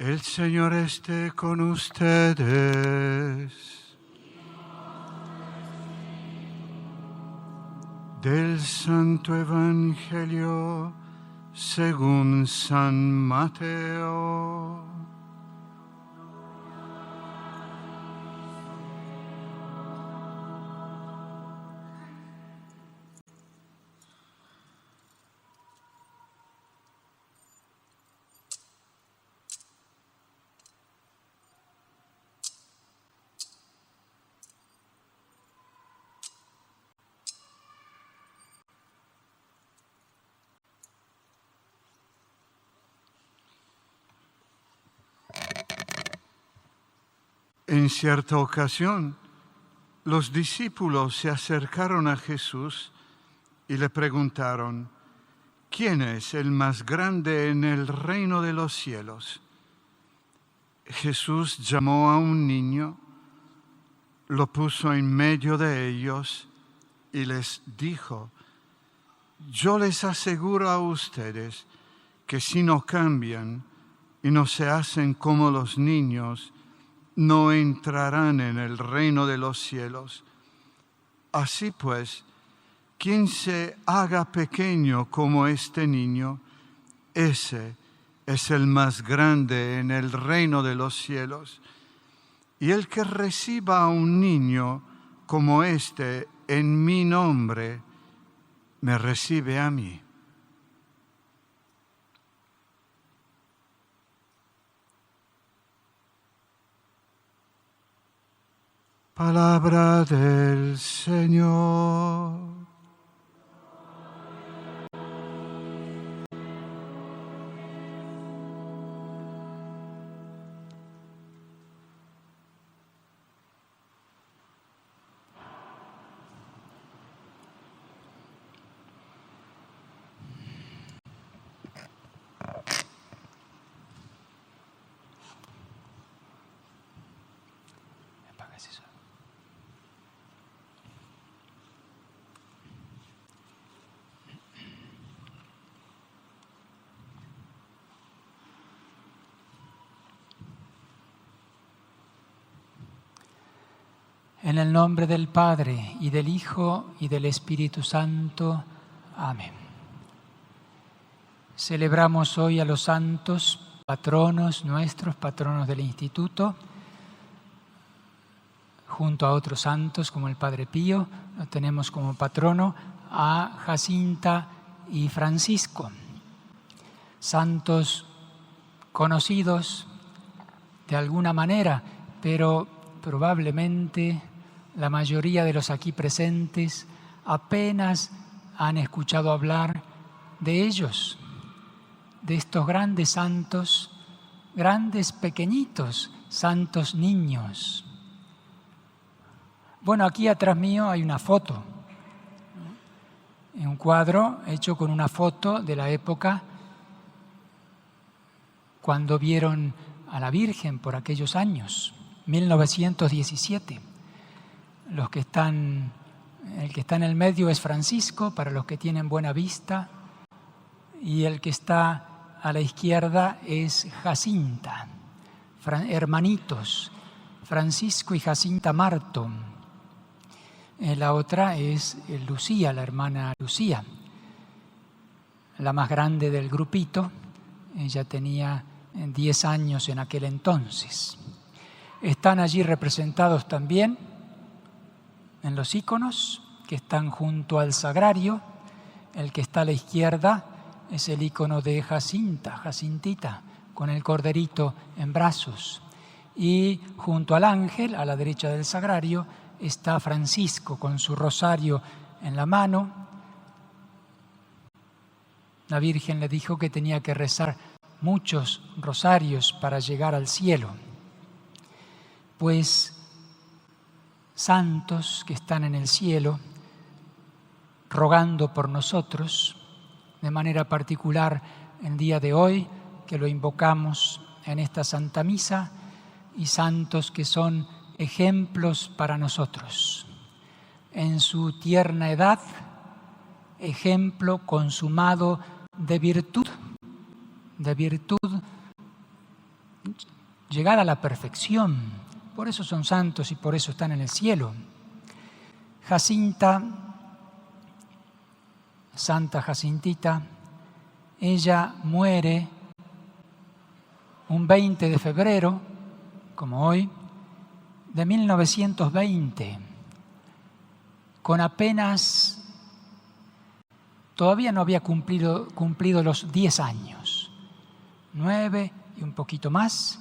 El Señor esté con ustedes. Del Santo Evangelio según San Mateo. En cierta ocasión, los discípulos se acercaron a Jesús y le preguntaron: ¿quién es el más grande en el reino de los cielos? Jesús llamó a un niño, lo puso en medio de ellos y les dijo: yo les aseguro a ustedes que si no cambian y no se hacen como los niños, no entrarán en el reino de los cielos. Así pues, quien se haga pequeño como este niño, ese es el más grande en el reino de los cielos. Y el que reciba a un niño como este en mi nombre, me recibe a mí. Palabra del Señor. En el nombre del Padre, y del Hijo, y del Espíritu Santo. Amén. Celebramos hoy a los santos patronos nuestros, patronos del Instituto, junto a otros santos como el Padre Pío. Lo tenemos como patrono a Jacinta y Francisco, santos conocidos de alguna manera, pero probablemente la mayoría de los aquí presentes apenas han escuchado hablar de ellos, de estos grandes santos, grandes pequeñitos, santos niños. Bueno, aquí atrás mío hay una foto, un cuadro hecho con una foto de la época cuando vieron a la Virgen por aquellos años, 1917. El que está en el medio es Francisco, para los que tienen buena vista, y el que está a la izquierda es Jacinta, hermanitos, Francisco y Jacinta Marto. La otra es Lucía, la hermana Lucía, la más grande del grupito. Ella tenía 10 años en aquel entonces. Están allí representados también en los íconos que están junto al sagrario. El que está a la izquierda es el ícono de Jacinta, Jacintita, con el corderito en brazos. Y junto al ángel, a la derecha del sagrario, está Francisco con su rosario en la mano. La Virgen le dijo que tenía que rezar muchos rosarios para llegar al cielo. Pues santos que están en el cielo, rogando por nosotros, de manera particular el día de hoy, que lo invocamos en esta Santa Misa, y santos que son ejemplos para nosotros. En su tierna edad, ejemplo consumado de virtud llegar a la perfección. Por eso son santos y por eso están en el cielo. Jacinta, Santa Jacintita, ella muere un 20 de febrero, como hoy, de 1920, con apenas, todavía no había cumplido los 10 años, 9 y un poquito más,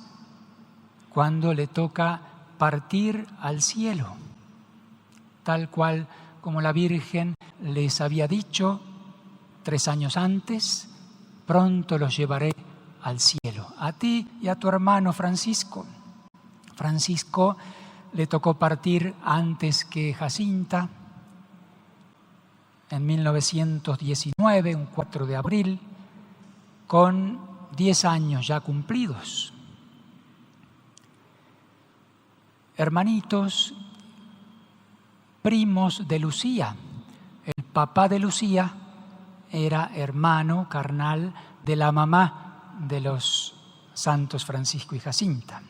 cuando le toca partir al cielo, tal cual como la Virgen les había dicho 3 años antes: pronto los llevaré al cielo, a ti y a tu hermano Francisco. Francisco le tocó partir antes que Jacinta, en 1919, un 4 de abril, con 10 años ya cumplidos. Hermanitos, primos de Lucía. El papá de Lucía era hermano carnal de la mamá de los santos Francisco y Jacinta.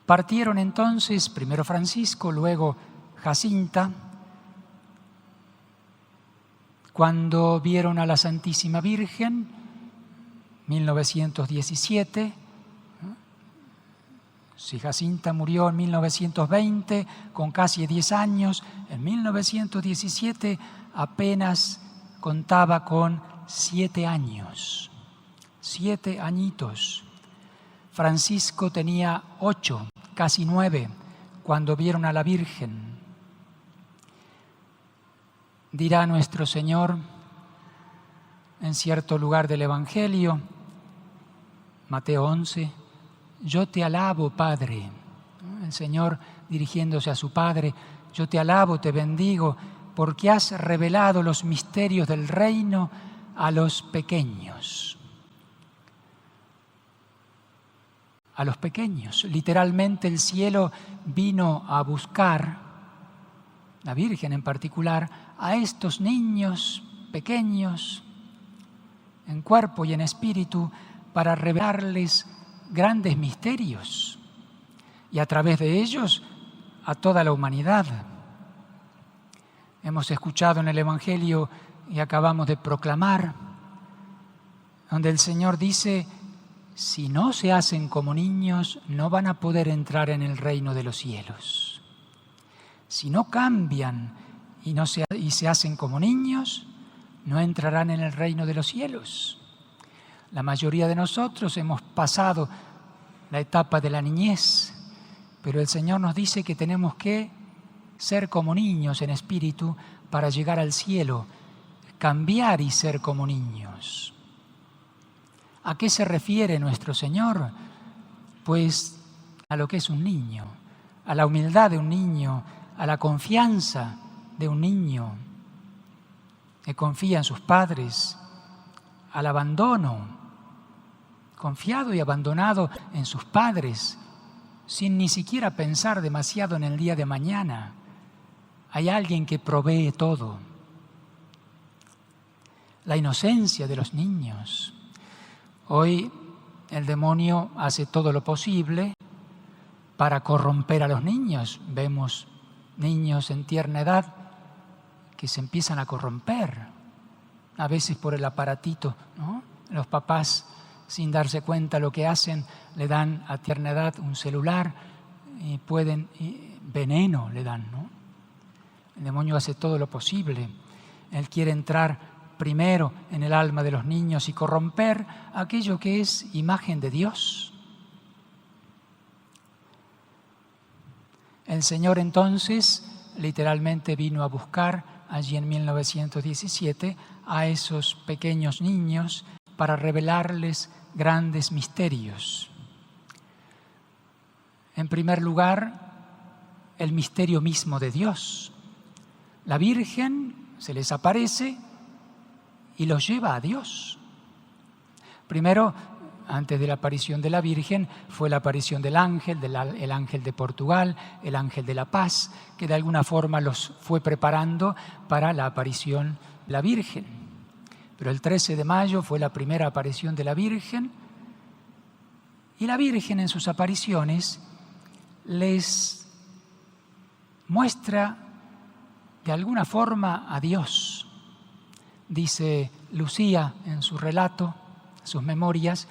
Partieron entonces primero Francisco, luego Jacinta. Cuando vieron a la Santísima Virgen, 1917, si Jacinta murió en 1920 con casi 10 años, en 1917 apenas contaba con 7 años, 7 añitos. Francisco tenía 8, casi 9, cuando vieron a la Virgen. Dirá nuestro Señor en cierto lugar del Evangelio, Mateo 11, yo te alabo, Padre. El Señor dirigiéndose a su Padre, yo te alabo, te bendigo, porque has revelado los misterios del reino a los pequeños. A los pequeños. Literalmente el cielo vino a buscar, la Virgen en particular, a estos niños pequeños, en cuerpo y en espíritu, para revelarles grandes misterios y a través de ellos a toda la humanidad. Hemos escuchado en el Evangelio y acabamos de proclamar, donde el Señor dice: si no se hacen como niños, no van a poder entrar en el reino de los cielos. Si no cambian y se hacen como niños, no entrarán en el reino de los cielos. La mayoría de nosotros hemos pasado la etapa de la niñez, pero el Señor nos dice que tenemos que ser como niños en espíritu para llegar al cielo, cambiar y ser como niños. ¿A qué se refiere nuestro Señor? Pues a lo que es un niño, a la humildad de un niño, a la confianza de un niño que confía en sus padres, al abandono, confiado y abandonado en sus padres, sin ni siquiera pensar demasiado en el día de mañana. Hay alguien que provee todo. La inocencia de los niños. Hoy el demonio hace todo lo posible para corromper a los niños. Vemos niños en tierna edad que se empiezan a corromper, a veces por el aparatito, ¿no? Los papás, sin darse cuenta lo que hacen, le dan a tierna edad un celular y veneno le dan, ¿no? El demonio hace todo lo posible. Él quiere entrar primero en el alma de los niños y corromper aquello que es imagen de Dios. El Señor entonces literalmente vino a buscar allí en 1917 a esos pequeños niños para revelarles grandes misterios. En primer lugar, el misterio mismo de Dios. La Virgen se les aparece y los lleva a Dios. Primero, antes de la aparición de la Virgen, fue la aparición del ángel, el ángel de Portugal, el ángel de la paz, que de alguna forma los fue preparando para la aparición de la Virgen. Pero el 13 de mayo fue la primera aparición de la Virgen Y la Virgen en sus apariciones les muestra de alguna forma a Dios. Dice Lucía en su relato, sus memorias,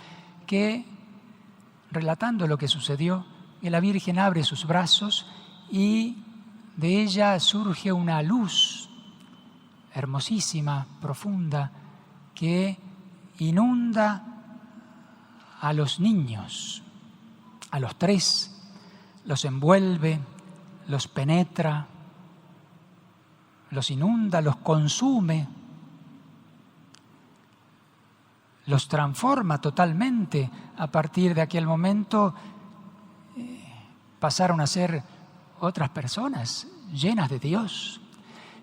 que relatando lo que sucedió, que la Virgen abre sus brazos y de ella surge una luz hermosísima, profunda, que inunda a los niños, a los tres, los envuelve, los penetra, los inunda, los consume, los transforma totalmente. A partir de aquel momento pasaron a ser otras personas llenas de Dios.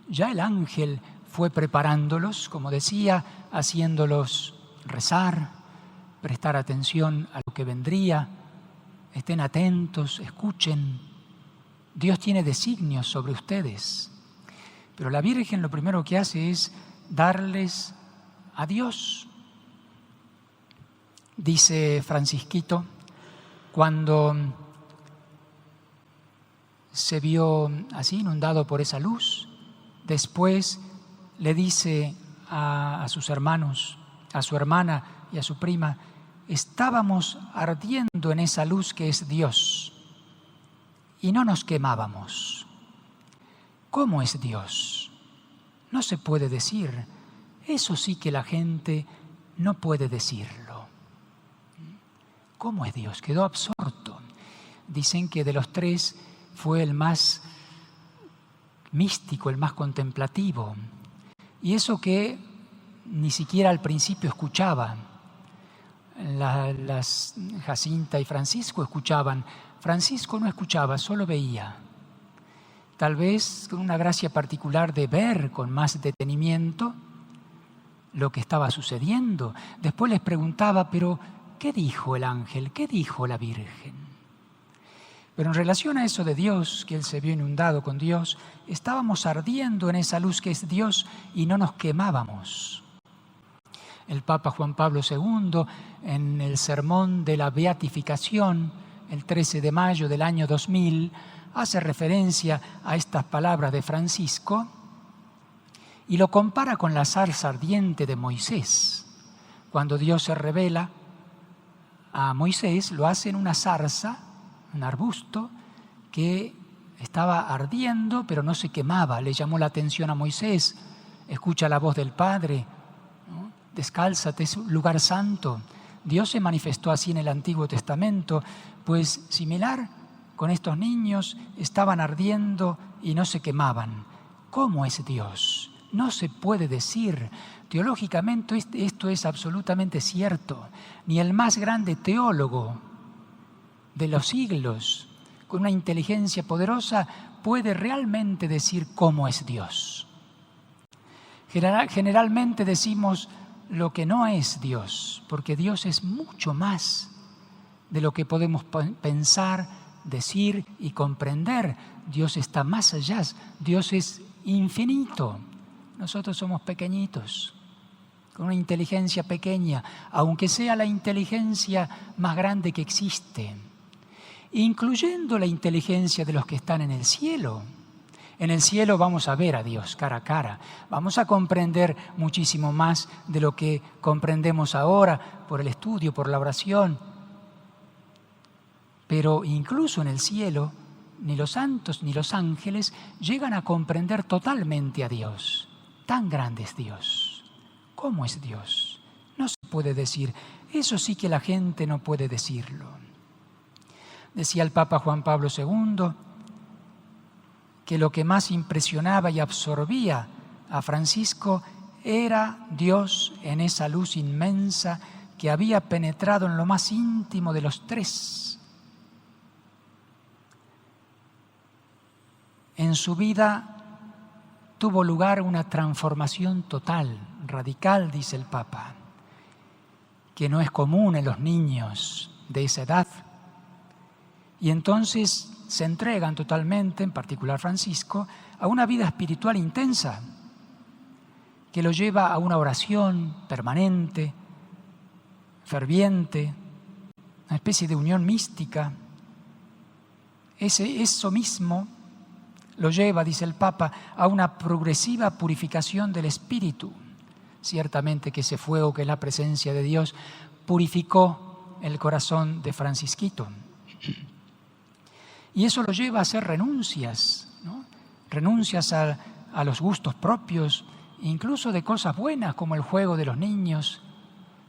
Ya el ángel fue preparándolos, como decía, haciéndolos rezar, prestar atención a lo que vendría, estén atentos, escuchen. Dios tiene designios sobre ustedes. Pero la Virgen lo primero que hace es darles a Dios. Dice Francisquito, cuando se vio así inundado por esa luz, después le dice a sus hermanos, a su hermana y a su prima, estábamos ardiendo en esa luz que es Dios y no nos quemábamos. ¿Cómo es Dios? No se puede decir. Eso sí que la gente no puede decirlo. ¿Cómo es Dios? Quedó absorto. Dicen que de los tres fue el más místico, el más contemplativo. Y eso que ni siquiera al principio escuchaba. Las Jacinta y Francisco escuchaban. Francisco no escuchaba, solo veía. Tal vez con una gracia particular de ver con más detenimiento lo que estaba sucediendo. Después les preguntaba, pero ¿qué dijo el ángel? ¿Qué dijo la Virgen? Pero en relación a eso de Dios, que él se vio inundado con Dios, estábamos ardiendo en esa luz que es Dios y no nos quemábamos. El Papa Juan Pablo II, en el sermón de la beatificación, el 13 de mayo del año 2000, hace referencia a estas palabras de Francisco y lo compara con la zarza ardiente de Moisés. Cuando Dios se revela a Moisés, lo hace en una zarza, un arbusto, que estaba ardiendo pero no se quemaba. Le llamó la atención a Moisés, escucha la voz del Padre, ¿no? Descálzate, es un lugar santo. Dios se manifestó así en el Antiguo Testamento, pues similar con estos niños, estaban ardiendo y no se quemaban. ¿Cómo es Dios? No se puede decir. Teológicamente esto es absolutamente cierto. Ni el más grande teólogo de los siglos, con una inteligencia poderosa, puede realmente decir cómo es Dios. Generalmente decimos lo que no es Dios, porque Dios es mucho más de lo que podemos pensar, decir y comprender. Dios está más allá, Dios es infinito. Nosotros somos pequeñitos, con una inteligencia pequeña, aunque sea la inteligencia más grande que existe, incluyendo la inteligencia de los que están en el cielo. En el cielo vamos a ver a Dios cara a cara, vamos a comprender muchísimo más de lo que comprendemos ahora por el estudio, por la oración. Pero incluso en el cielo, ni los santos ni los ángeles llegan a comprender totalmente a Dios. Tan grande es Dios. ¿Cómo es Dios? No se puede decir. Eso sí que la gente no puede decirlo. Decía el Papa Juan Pablo II que lo que más impresionaba y absorbía a Francisco era Dios en esa luz inmensa que había penetrado en lo más íntimo de los tres. En su vida tuvo lugar una transformación total, radical, dice el Papa, que no es común en los niños de esa edad. Y entonces se entregan totalmente, en particular Francisco, a una vida espiritual intensa que lo lleva a una oración permanente, ferviente, una especie de unión mística. Eso mismo lo lleva, dice el Papa, a una progresiva purificación del espíritu. Ciertamente que ese fuego, que es la presencia de Dios, purificó el corazón de Francisquito. Y eso lo lleva a hacer renuncias, ¿no? Renuncias a los gustos propios, incluso de cosas buenas como el juego de los niños.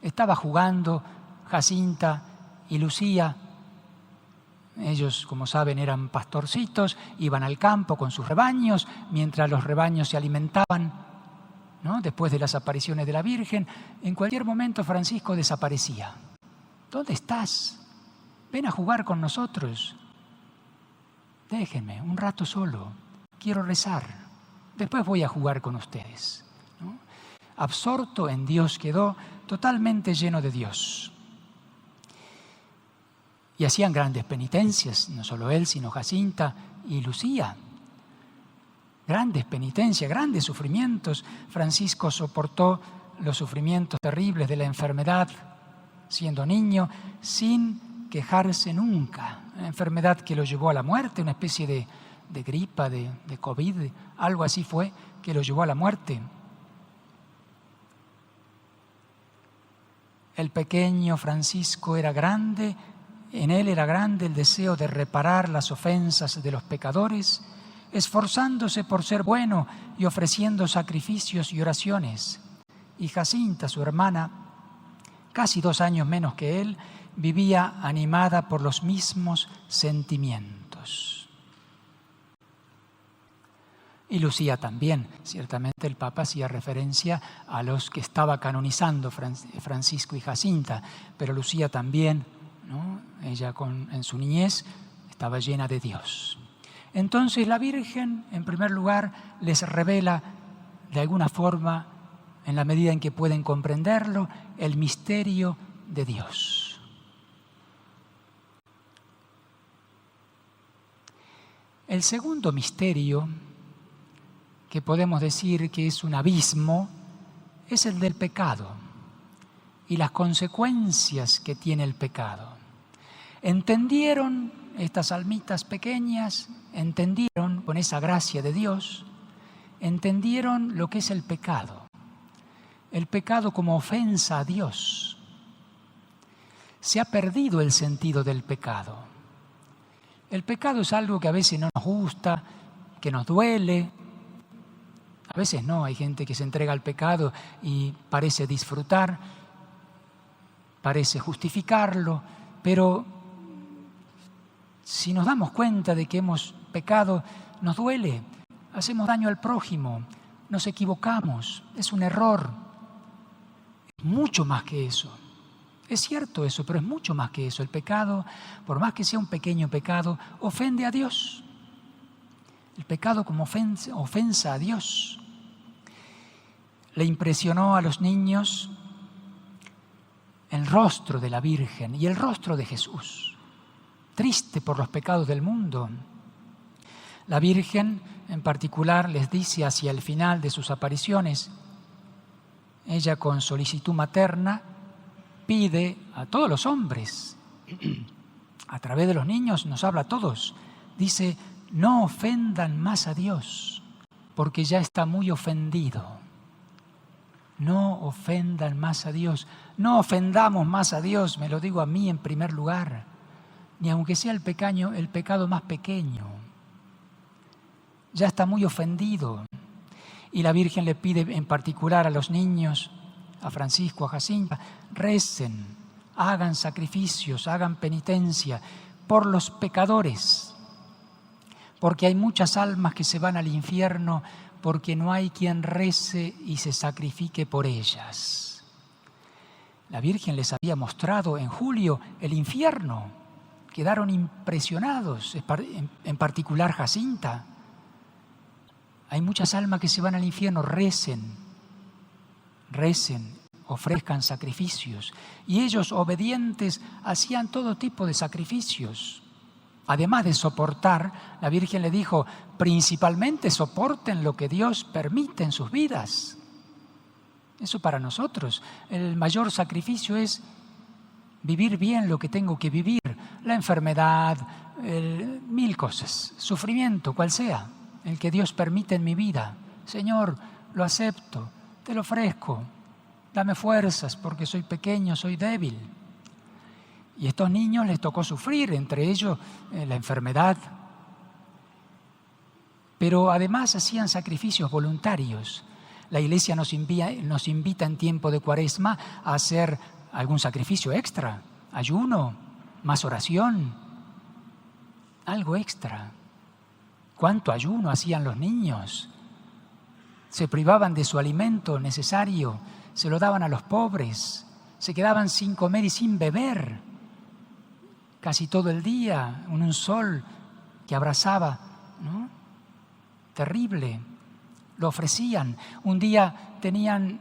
Estaba jugando Jacinta y Lucía. Ellos, como saben, eran pastorcitos, iban al campo con sus rebaños, mientras los rebaños se alimentaban, ¿no? Después de las apariciones de la Virgen. En cualquier momento Francisco desaparecía. ¿Dónde estás? Ven a jugar con nosotros. Déjenme un rato solo, quiero rezar, después voy a jugar con ustedes, ¿no? Absorto en Dios quedó, totalmente lleno de Dios. Y hacían grandes penitencias, no solo él, sino Jacinta y Lucía. Grandes penitencias, grandes sufrimientos. Francisco soportó los sufrimientos terribles de la enfermedad siendo niño, sin quejarse nunca. Una enfermedad que lo llevó a la muerte, una especie de gripa, de COVID, algo así fue, que lo llevó a la muerte. El pequeño Francisco era grande, en él era grande el deseo de reparar las ofensas de los pecadores, esforzándose por ser bueno y ofreciendo sacrificios y oraciones. Y Jacinta, su hermana, casi 2 años menos que él, vivía animada por los mismos sentimientos. Y Lucía también. Ciertamente el Papa hacía referencia a los que estaba canonizando Francisco y Jacinta, pero Lucía también, ¿no? Ella en su niñez estaba llena de Dios. Entonces la Virgen, en primer lugar, les revela de alguna forma, en la medida en que pueden comprenderlo, el misterio de Dios. El segundo misterio, que podemos decir que es un abismo, es el del pecado y las consecuencias que tiene el pecado. Entendieron estas almitas pequeñas, entendieron con esa gracia de Dios, entendieron lo que es el pecado como ofensa a Dios. Se ha perdido el sentido del pecado. El pecado es algo que a veces no nos gusta, que nos duele. A veces no, hay gente que se entrega al pecado y parece disfrutar, parece justificarlo, pero si nos damos cuenta de que hemos pecado, nos duele, hacemos daño al prójimo, nos equivocamos, es un error. Es mucho más que eso. Es cierto eso, pero es mucho más que eso. El pecado, por más que sea un pequeño pecado, ofende a Dios. El pecado como ofensa a Dios. Le impresionó a los niños el rostro de la Virgen y el rostro de Jesús, triste por los pecados del mundo. La Virgen, en particular, les dice hacia el final de sus apariciones, ella con solicitud materna pide a todos los hombres, a través de los niños nos habla a todos, dice, no ofendan más a Dios, porque ya está muy ofendido. No ofendan más a Dios, no ofendamos más a Dios, me lo digo a mí en primer lugar, ni aunque sea el pecado más pequeño. Ya está muy ofendido. Y la Virgen le pide en particular a los niños, a Francisco, a Jacinta, recen, hagan sacrificios, hagan penitencia por los pecadores, porque hay muchas almas que se van al infierno porque no hay quien rece y se sacrifique por ellas. La Virgen les había mostrado en julio el infierno, quedaron impresionados, en particular Jacinta. Hay muchas almas que se van al infierno, recen, ofrezcan sacrificios. Y ellos, obedientes, hacían todo tipo de sacrificios. Además de soportar, la Virgen le dijo, principalmente soporten lo que Dios permite en sus vidas. Eso para nosotros, el mayor sacrificio es vivir bien lo que tengo que vivir, la enfermedad, mil cosas, sufrimiento, cual sea, el que Dios permite en mi vida. Señor, lo acepto, te lo ofrezco, dame fuerzas porque soy pequeño, soy débil. Y a estos niños les tocó sufrir, entre ellos la enfermedad. Pero además hacían sacrificios voluntarios. La Iglesia nos invita en tiempo de Cuaresma a hacer algún sacrificio extra, ayuno, más oración, algo extra. ¿Cuánto ayuno hacían los niños? Se privaban de su alimento necesario, se lo daban a los pobres, se quedaban sin comer y sin beber casi todo el día, en un sol que abrasaba, ¿no? Terrible. Lo ofrecían. Un día tenían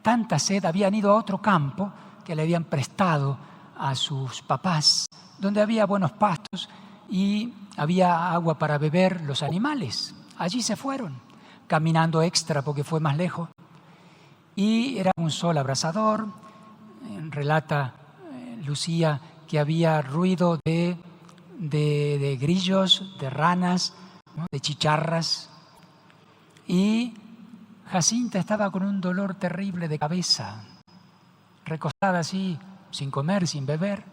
tanta sed, habían ido a otro campo que le habían prestado a sus papás, donde había buenos pastos y había agua para beber los animales. Allí se fueron, caminando extra porque fue más lejos. Y era un sol abrasador. Relata Lucía que había ruido de grillos, de ranas, ¿no? De chicharras. Y Jacinta estaba con un dolor terrible de cabeza, recostada así, sin comer, sin beber.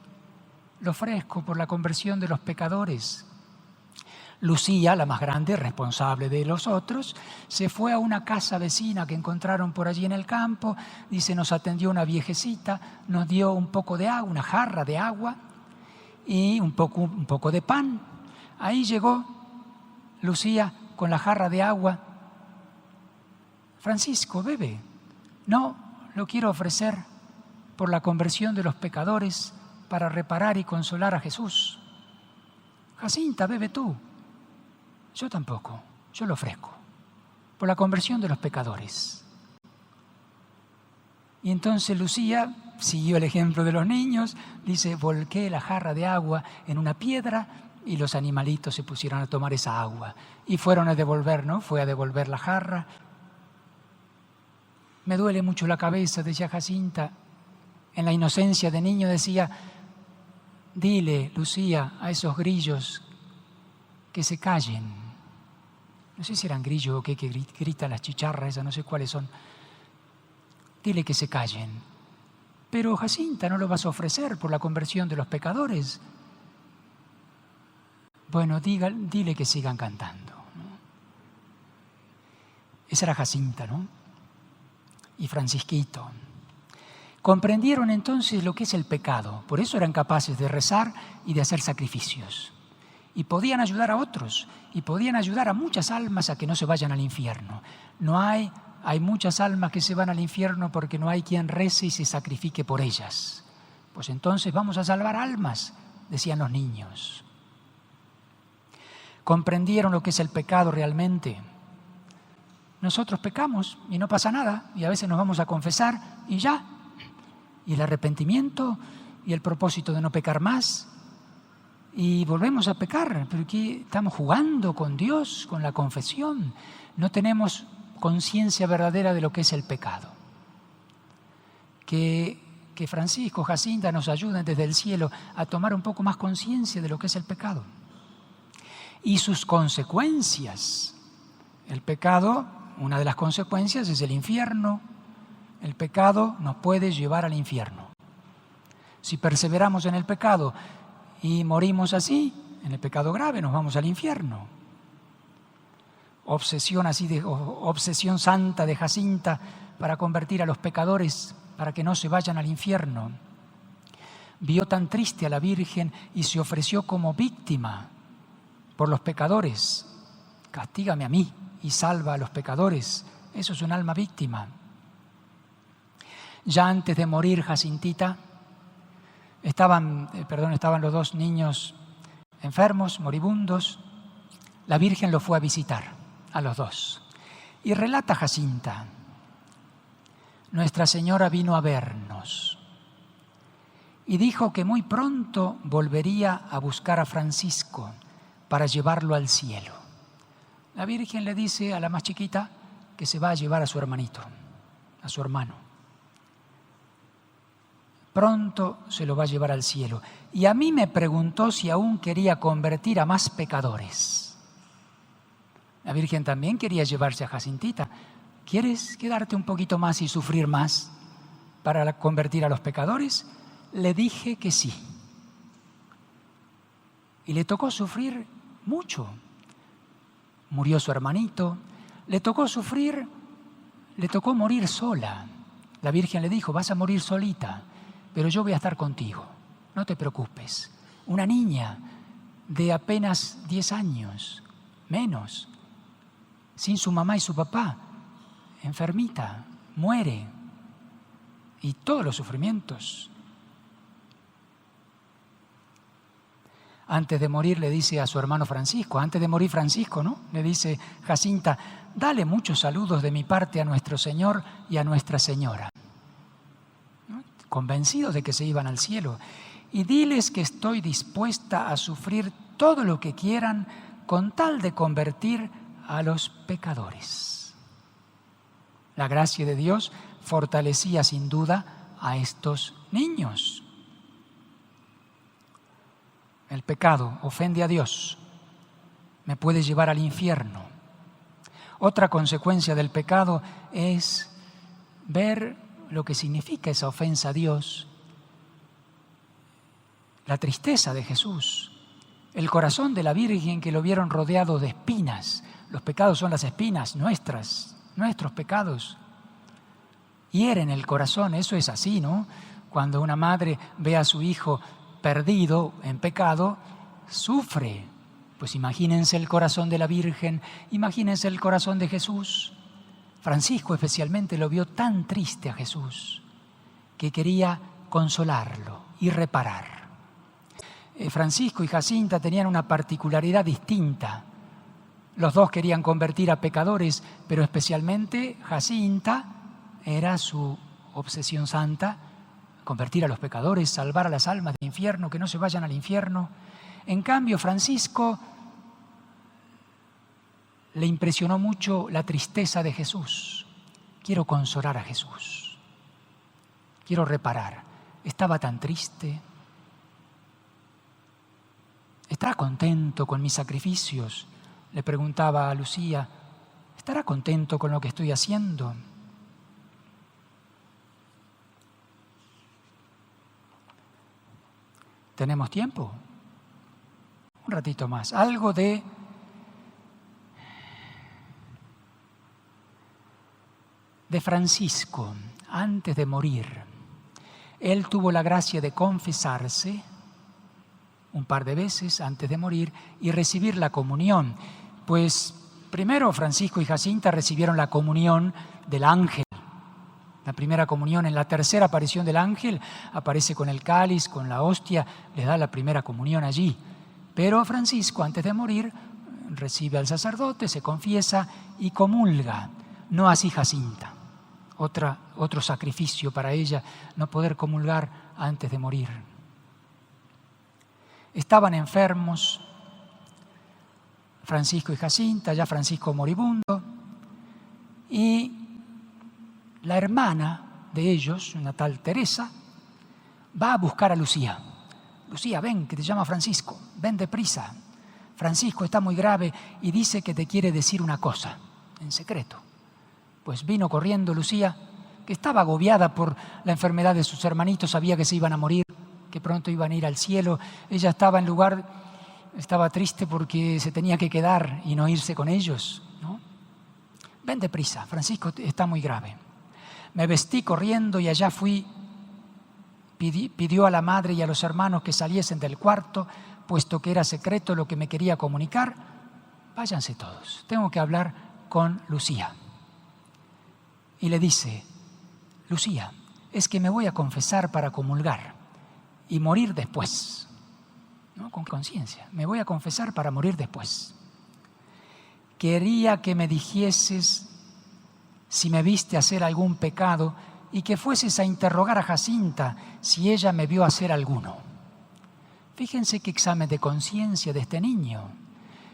Lo ofrezco por la conversión de los pecadores. Lucía, la más grande, responsable de los otros, se fue a una casa vecina que encontraron por allí en el campo. Dice, nos atendió una viejecita, nos dio un poco de agua, una jarra de agua y un poco de pan. Ahí llegó Lucía con la jarra de agua. Francisco, bebe. No, lo quiero ofrecer por la conversión de los pecadores para reparar y consolar a Jesús. Jacinta, bebe tú. Yo tampoco, yo lo ofrezco por la conversión de los pecadores. Y entonces Lucía siguió el ejemplo de los niños, dice, volqué la jarra de agua en una piedra y los animalitos se pusieron a tomar esa agua. Y fueron a devolver, ¿no? Fue a devolver la jarra. Me duele mucho la cabeza, decía Jacinta. En la inocencia de niño decía, dile, Lucía, a esos grillos que se callen. No sé si eran grillos o qué, que gritan las chicharras, esas no sé cuáles son. Dile que se callen. Pero Jacinta, ¿no lo vas a ofrecer por la conversión de los pecadores? Bueno, dile que sigan cantando, ¿no? Esa era Jacinta, ¿no? Y Francisquito. Comprendieron entonces lo que es el pecado. Por eso eran capaces de rezar y de hacer sacrificios. Y podían ayudar a otros, y podían ayudar a muchas almas a que no se vayan al infierno. Hay muchas almas que se van al infierno porque no hay quien rece y se sacrifique por ellas. Pues entonces vamos a salvar almas, decían los niños. Comprendieron lo que es el pecado realmente. Nosotros pecamos y no pasa nada, y a veces nos vamos a confesar y ya. Y el arrepentimiento y el propósito de no pecar más. Y volvemos a pecar, pero aquí estamos jugando con Dios, con la confesión. No tenemos conciencia verdadera de lo que es el pecado. Que Francisco, Jacinta nos ayuden desde el cielo a tomar un poco más conciencia de lo que es el pecado. Y sus consecuencias. El pecado, una de las consecuencias es el infierno. El pecado nos puede llevar al infierno. Si perseveramos en el pecado y morimos así, en el pecado grave, nos vamos al infierno. Obsesión santa de Jacinta para convertir a los pecadores, para que no se vayan al infierno. Vio tan triste a la Virgen y se ofreció como víctima por los pecadores. Castígame a mí y salva a los pecadores. Eso es un alma víctima. Ya antes de morir Jacintita, estaban los dos niños enfermos, moribundos. La Virgen los fue a visitar, a los dos. Y relata Jacinta, Nuestra Señora vino a vernos y dijo que muy pronto volvería a buscar a Francisco para llevarlo al cielo. La Virgen le dice a la más chiquita que se va a llevar a su hermanito, a su hermano. pronto se lo va a llevar al cielo. Y a mí me preguntó si aún quería convertir a más pecadores. La Virgen también quería llevarse a Jacintita. ¿Quieres quedarte un poquito más y sufrir más para convertir a los pecadores? Le dije que sí. Y le tocó sufrir mucho. Murió su hermanito. Le tocó morir sola. La Virgen le dijo, vas a morir solita, pero yo voy a estar contigo. No te preocupes. Una niña de apenas 10 años, menos, sin su mamá y su papá, enfermita, muere. Y todos los sufrimientos. Antes de morir le dice a su hermano Francisco, antes de morir Francisco, ¿no? Le dice Jacinta, dale muchos saludos de mi parte a nuestro Señor y a Nuestra Señora. ¿No? Convencidos de que se iban al cielo. Y diles que estoy dispuesta a sufrir todo lo que quieran con tal de convertir a los pecadores. La gracia de Dios fortalecía sin duda a estos niños. El pecado ofende a Dios, me puede llevar al infierno. Otra consecuencia del pecado es ver lo que significa esa ofensa a Dios, la tristeza de Jesús, el corazón de la Virgen que lo vieron rodeado de espinas. Los pecados son las espinas nuestros pecados. Hieren el corazón, eso es así, ¿no? Cuando una madre ve a su hijo perdido en pecado, sufre. Pues imagínense el corazón de la Virgen, imagínense el corazón de Jesús. Francisco especialmente lo vio tan triste a Jesús que quería consolarlo y reparar. Francisco y Jacinta tenían una particularidad distinta. Los dos querían convertir a pecadores, pero especialmente Jacinta era su obsesión santa, convertir a los pecadores, salvar a las almas del infierno, que no se vayan al infierno. En cambio, Francisco le impresionó mucho la tristeza de Jesús. Quiero consolar a Jesús. Quiero reparar. Estaba tan triste. ¿Estará contento con mis sacrificios? Le preguntaba a Lucía. ¿Estará contento con lo que estoy haciendo? ¿Tenemos tiempo? Un ratito más. Algo de Francisco, antes de morir. Él tuvo la gracia de confesarse un par de veces antes de morir y recibir la comunión. Pues primero Francisco y Jacinta recibieron la comunión del ángel. La primera comunión, en la tercera aparición del ángel, aparece con el cáliz, con la hostia, le da la primera comunión allí. Pero Francisco, antes de morir, recibe al sacerdote, se confiesa y comulga. No así Jacinta. Otro sacrificio para ella, no poder comulgar antes de morir. Estaban enfermos, Francisco y Jacinta, ya Francisco moribundo, y la hermana de ellos, una tal Teresa, va a buscar a Lucía. Lucía, ven, que te llama Francisco, ven deprisa. Francisco está muy grave y dice que te quiere decir una cosa, en secreto. Pues vino corriendo Lucía, que estaba agobiada por la enfermedad de sus hermanitos, sabía que se iban a morir, que pronto iban a ir al cielo. Ella estaba triste porque se tenía que quedar y no irse con ellos, ¿no? Ven deprisa, Francisco está muy grave. Me vestí corriendo y allá fui. Pidió a la madre y a los hermanos que saliesen del cuarto, puesto que era secreto lo que me quería comunicar. Váyanse todos, tengo que hablar con Lucía. Y le dice, Lucía, es que me voy a confesar para comulgar y morir después, ¿no? Con conciencia, me voy a confesar para morir después. Quería que me dijeses si me viste hacer algún pecado y que fueses a interrogar a Jacinta si ella me vio hacer alguno. Fíjense qué examen de conciencia de este niño.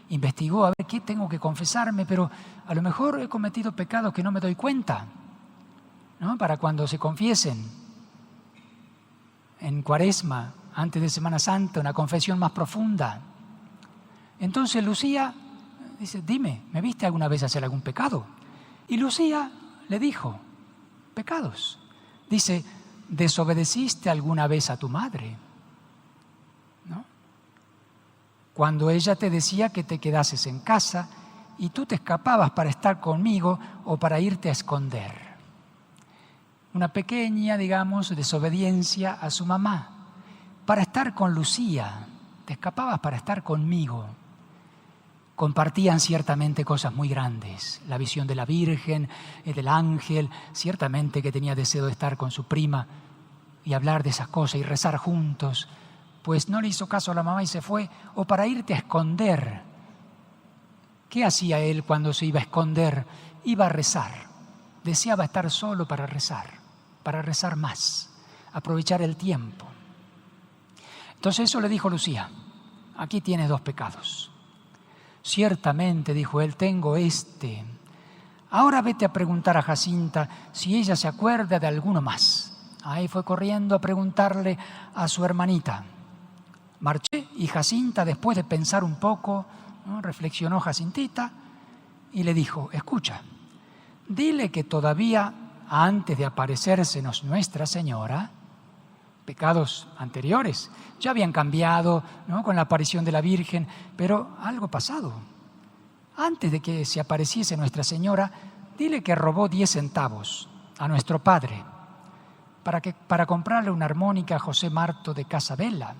Investigó a ver qué tengo que confesarme, pero a lo mejor he cometido pecados que no me doy cuenta, ¿no? Para cuando se confiesen. en Cuaresma, antes de Semana Santa, una confesión más profunda. Entonces Lucía dice, dime, ¿me viste alguna vez hacer algún pecado? Y Lucía le dijo, pecados. Dice, ¿desobedeciste alguna vez a tu madre? ¿No? Cuando ella te decía que te quedases en casa y tú te escapabas para estar conmigo o para irte a esconder. Una pequeña, digamos, desobediencia a su mamá. Para estar con Lucía, te escapabas para estar conmigo. Compartían ciertamente cosas muy grandes. La visión de la Virgen, del ángel, ciertamente que tenía deseo de estar con su prima y hablar de esas cosas y rezar juntos. Pues no le hizo caso a la mamá y se fue. O para irte a esconder. ¿Qué hacía él cuando se iba a esconder? Iba a rezar. Deseaba estar solo para rezar más, aprovechar el tiempo. Entonces eso le dijo Lucía, aquí tienes 2 pecados. Ciertamente, dijo él, tengo este. Ahora vete a preguntar a Jacinta si ella se acuerda de alguno más. Ahí fue corriendo a preguntarle a su hermanita. Marché y Jacinta, después de pensar un poco, ¿no? Reflexionó Jacintita y le dijo, escucha, dile que todavía antes de aparecérsenos Nuestra Señora, pecados anteriores ya habían cambiado, ¿no? Con la aparición de la Virgen, pero algo pasado. Antes de que se apareciese Nuestra Señora, dile que robó 10 centavos a nuestro padre para comprarle una armónica a José Marto de Casabella,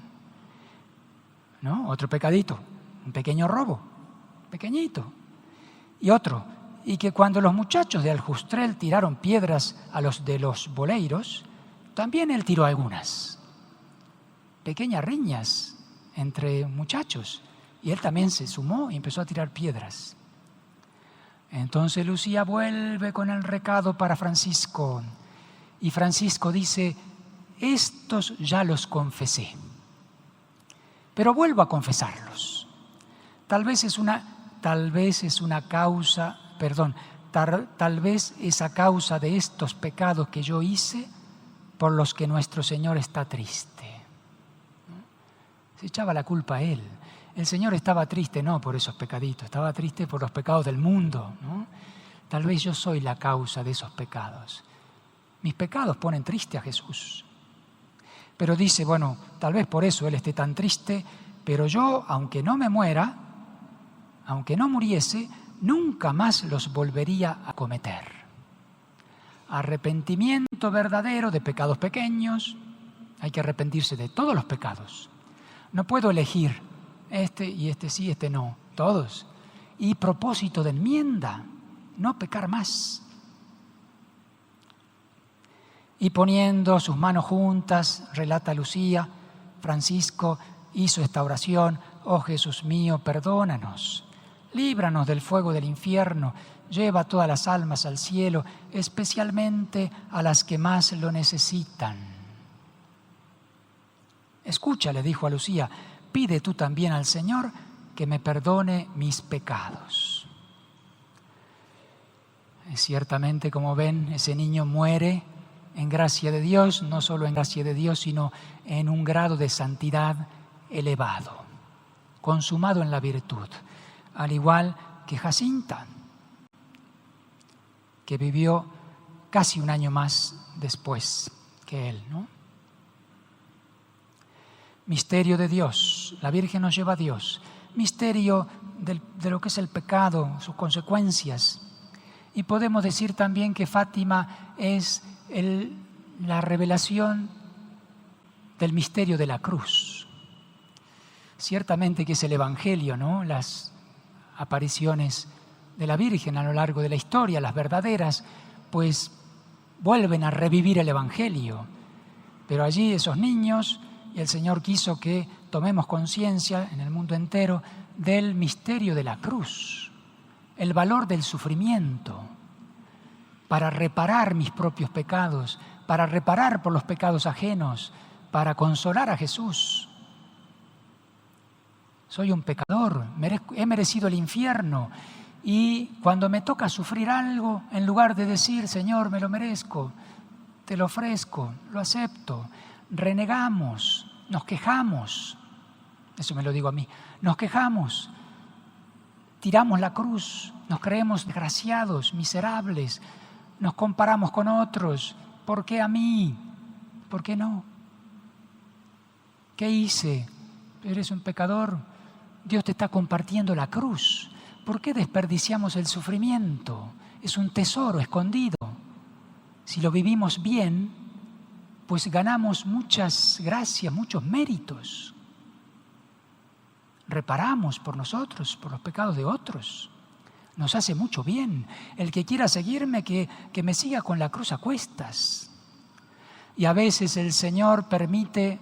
¿no? Otro pecadito, un pequeño robo, pequeñito. Y otro, y que cuando los muchachos de Aljustrel tiraron piedras a los de los boleiros, también él tiró algunas. Pequeñas riñas entre muchachos. Y él también se sumó y empezó a tirar piedras. Entonces Lucía vuelve con el recado para Francisco. Y Francisco dice, estos ya los confesé. Pero vuelvo a confesarlos. Tal vez esa causa de estos pecados que yo hice por los que nuestro Señor está triste. Se echaba la culpa a él. El Señor estaba triste no por esos pecaditos, estaba triste por los pecados del mundo, ¿no? Tal vez yo soy la causa de esos pecados. Mis pecados ponen triste a Jesús. Pero dice, bueno, tal vez por eso Él esté tan triste, pero yo, aunque no me muera, aunque no muriese, nunca más los volvería a cometer. Arrepentimiento verdadero de pecados pequeños. Hay que arrepentirse de todos los pecados. No puedo elegir este y este sí, este no, todos. Y propósito de enmienda, no pecar más. Y poniendo sus manos juntas, relata Lucía, Francisco hizo esta oración, oh Jesús mío, perdónanos, líbranos del fuego del infierno, lleva a todas las almas al cielo, especialmente a las que más lo necesitan. Escucha, le dijo a Lucía, pide tú también al Señor que me perdone mis pecados. Ciertamente, como ven, ese niño muere en gracia de Dios, no solo en gracia de Dios, sino en un grado de santidad elevado, consumado en la virtud, al igual que Jacinta, que vivió casi un año más después que él, ¿no? Misterio de Dios, la Virgen nos lleva a Dios. Misterio de lo que es el pecado, sus consecuencias. Y podemos decir también que Fátima es la revelación del misterio de la cruz. Ciertamente que es el Evangelio, ¿no? Las apariciones de la Virgen a lo largo de la historia, las verdaderas, pues vuelven a revivir el Evangelio. Pero allí esos niños, y el Señor quiso que tomemos conciencia en el mundo entero del misterio de la cruz, el valor del sufrimiento, para reparar mis propios pecados, para reparar por los pecados ajenos, para consolar a Jesús. Soy un pecador, he merecido el infierno, y cuando me toca sufrir algo, en lugar de decir, Señor, me lo merezco, te lo ofrezco, lo acepto, renegamos, nos quejamos. Eso me lo digo a mí. Nos quejamos, tiramos la cruz, nos creemos desgraciados, miserables, nos comparamos con otros. ¿Por qué a mí? ¿Por qué no? ¿Qué hice? Eres un pecador. Dios te está compartiendo la cruz. ¿Por qué desperdiciamos el sufrimiento? Es un tesoro escondido. Si lo vivimos bien, pues ganamos muchas gracias, muchos méritos. Reparamos por nosotros, por los pecados de otros. Nos hace mucho bien. El que quiera seguirme, que me siga con la cruz a cuestas. Y a veces el Señor permite,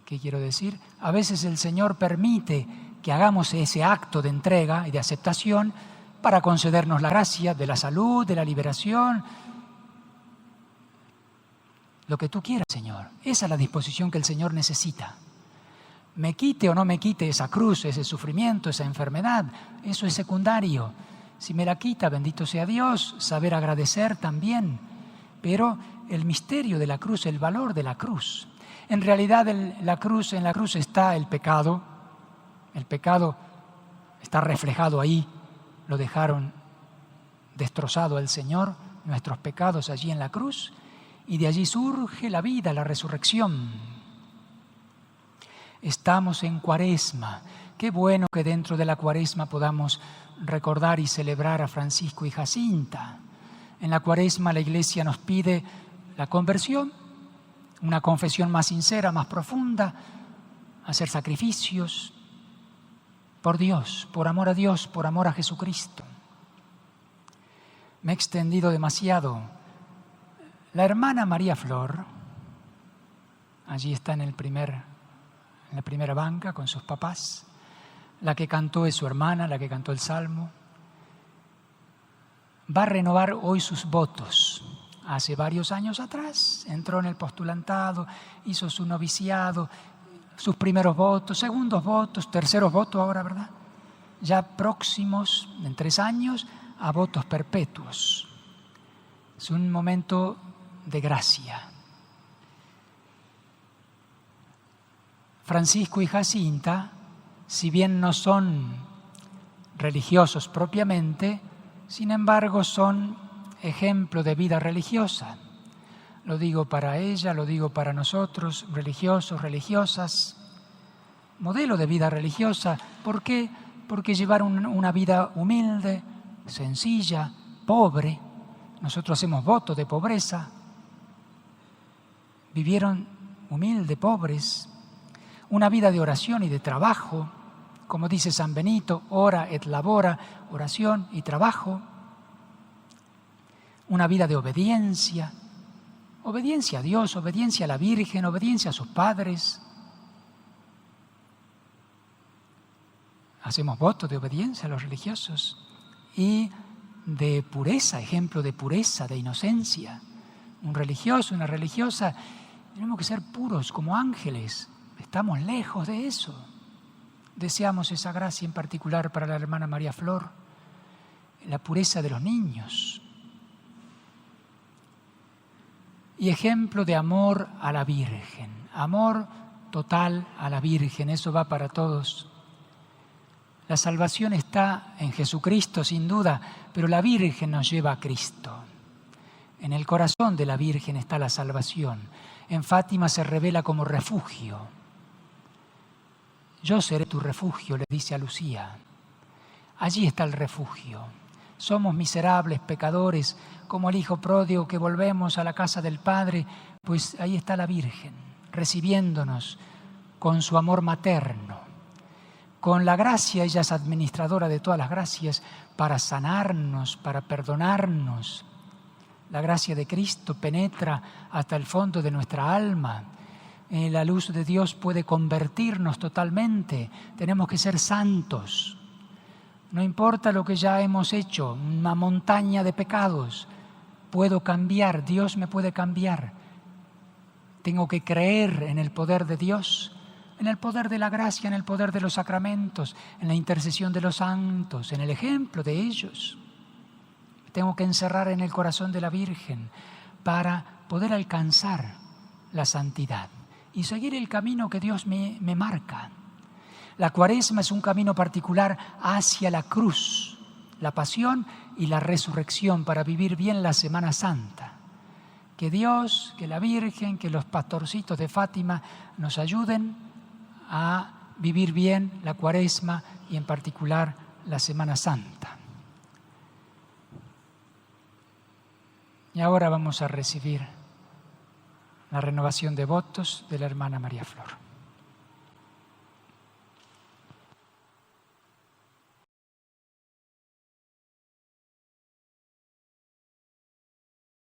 ¿qué quiero decir? A veces el Señor permite que hagamos ese acto de entrega y de aceptación para concedernos la gracia de la salud, de la liberación. Lo que tú quieras, Señor. Esa es la disposición que el Señor necesita. Me quite o no me quite esa cruz, ese sufrimiento, esa enfermedad, eso es secundario. Si me la quita, bendito sea Dios, saber agradecer también. Pero el misterio de la cruz, el valor de la cruz. En realidad en la cruz está el pecado. El pecado está reflejado ahí. Lo dejaron destrozado al Señor, nuestros pecados allí en la cruz. Y de allí surge la vida, la resurrección. Estamos en Cuaresma. Qué bueno que dentro de la Cuaresma podamos recordar y celebrar a Francisco y Jacinta. En la Cuaresma la Iglesia nos pide la conversión, una confesión más sincera, más profunda, hacer sacrificios por Dios, por amor a Dios, por amor a Jesucristo. Me he extendido demasiado. La hermana María Flor, allí está en la primera banca con sus papás. La que cantó es su hermana, la que cantó el Salmo. Va a renovar hoy sus votos. Hace varios años atrás entró en el postulantado, hizo su noviciado, sus primeros votos, segundos votos, terceros votos ahora, ¿verdad? Ya próximos, en 3 años, a votos perpetuos. Es un momento de gracia. Francisco y Jacinta, si bien no son religiosos propiamente, sin embargo son ejemplo de vida religiosa. Lo digo para ella, lo digo para nosotros, religiosos, religiosas. Modelo de vida religiosa. ¿Por qué? Porque llevaron una vida humilde, sencilla, pobre. Nosotros hacemos votos de pobreza. Vivieron humilde, pobres. Una vida de oración y de trabajo. Como dice San Benito, ora et labora, oración y trabajo. Una vida de obediencia. Obediencia a Dios, obediencia a la Virgen, obediencia a sus padres. Hacemos votos de obediencia a los religiosos y de pureza, ejemplo de pureza, de inocencia. Un religioso, una religiosa, tenemos que ser puros como ángeles. Estamos lejos de eso. Deseamos esa gracia en particular para la hermana María Flor, la pureza de los niños. Y ejemplo de amor a la Virgen, amor total a la Virgen, eso va para todos. La salvación está en Jesucristo, sin duda, pero la Virgen nos lleva a Cristo. En el corazón de la Virgen está la salvación. En Fátima se revela como refugio. Yo seré tu refugio, le dice a Lucía. Allí está el refugio. Somos miserables, pecadores, como el hijo pródigo que volvemos a la casa del Padre, pues ahí está la Virgen, recibiéndonos con su amor materno. Con la gracia, ella es administradora de todas las gracias, para sanarnos, para perdonarnos. La gracia de Cristo penetra hasta el fondo de nuestra alma. La luz de Dios puede convertirnos totalmente. Tenemos que ser santos. No importa lo que ya hemos hecho, una montaña de pecados. Puedo cambiar, Dios me puede cambiar. Tengo que creer en el poder de Dios, en el poder de la gracia, en el poder de los sacramentos, en la intercesión de los santos, en el ejemplo de ellos. Tengo que encerrar en el corazón de la Virgen para poder alcanzar la santidad y seguir el camino que Dios me marca. La Cuaresma es un camino particular hacia la cruz, la pasión y la resurrección para vivir bien la Semana Santa. Que Dios, que la Virgen, que los pastorcitos de Fátima nos ayuden a vivir bien la Cuaresma y en particular la Semana Santa. Y ahora vamos a recibir la renovación de votos de la hermana María Flor.